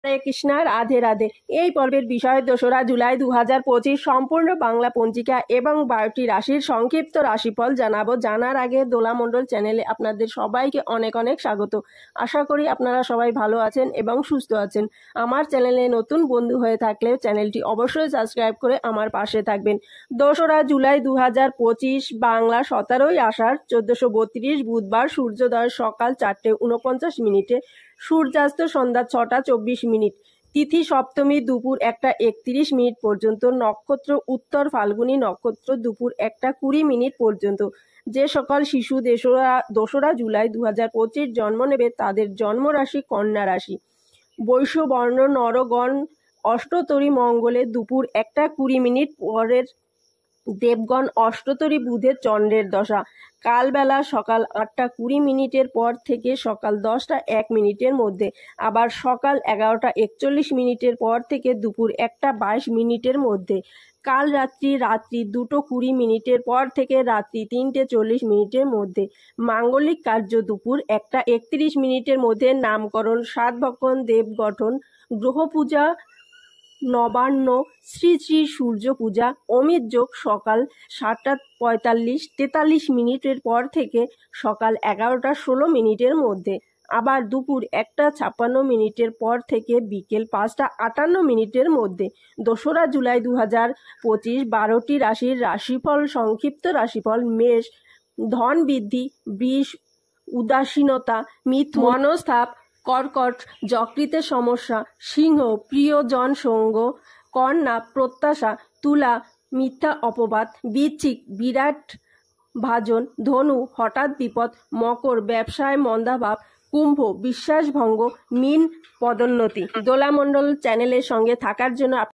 হরে কৃষ্ণা, রাধে রাধে। এই পর্বের বিষয় 2রা জুলাই 2025 সম্পূর্ণ বাংলা পঞ্জিকা এবং 12টি রাশির সংক্ষিপ্ত রাশিফল জানাবো। জানার আগে দোলামণ্ডল চ্যানেলে আপনাদের সবাইকে অনেক অনেক স্বাগত। আশা করি আপনারা সবাই ভালো আছেন এবং সুস্থ আছেন। আমার চ্যানেলে নতুন বন্ধু হয়ে থাকলে চ্যানেলটি অবশ্যই সাবস্ক্রাইব করে আমার পাশে থাকবেন। 2রা জুলাই 2025 বাংলা 17ই আষাঢ় 1432 বুধবার, সূর্যোদয় সকাল 4:49, সূর্যাস্ত সন্ধ্যা 6:24, তিথি সপ্তমী দুপুর 1:31 পর্যন্ত, নক্ষত্র উত্তর ফাল্গুনী নক্ষত্র দুপুর 1:20 পর্যন্ত। যে সকল শিশু 2রা জুলাই 2025 জন্ম নেবে তাদের জন্মরাশি কন্যা রাশি। বৈশ্যবর্ণ নরগণ অষ্টতরী মঙ্গলে দুপুর 1:20 পরের দেবগণ অষ্টতরী বুধের চন্দ্রের দশা। কালবেলা সকাল 8:20 পর থেকে সকাল 10:01 মধ্যে, আবার সকাল 11:41 পর থেকে দুপুর 1:22 মধ্যে। কাল রাত্রি 2:20 পর থেকে রাত্রি 3:40 মধ্যে। মাঙ্গলিক কার্য দুপুর 1:31 মধ্যে। নামকরণ, সাতভক্ষণ, দেবগঠন, গ্রহ পূজা, নবান্ন, শ্রী শ্রী সূর্য পূজা, অমিত যোগ সকাল 7:43-43 পর থেকে সকাল 11:16 মধ্যে, আবার দুপুর 1:56 পর থেকে বিকেল 5:58 মধ্যে। 2রা জুলাই 2025 12টি রাশির রাশিফল। সংক্ষিপ্ত রাশিফল: মেষ ধন বৃদ্ধি, বৃষ উদাসীনতা, মিথুন মনস্তাপ, কর্কট যকৃতে সমস্যা, সিংহ প্রিয়জন সঙ্গ, কন্যা প্রত্যাশা, তুলা মিথ্যা অপবাদ, বৃশ্চিক বিরাট ভাজন, ধনু হঠাৎ বিপদ, মকর ব্যবসায় মন্দাভাব, কুম্ভ বিশ্বাসভঙ্গ, মীন পদোন্নতি। দোলামণ্ডল চ্যানেলের সঙ্গে থাকার জন্য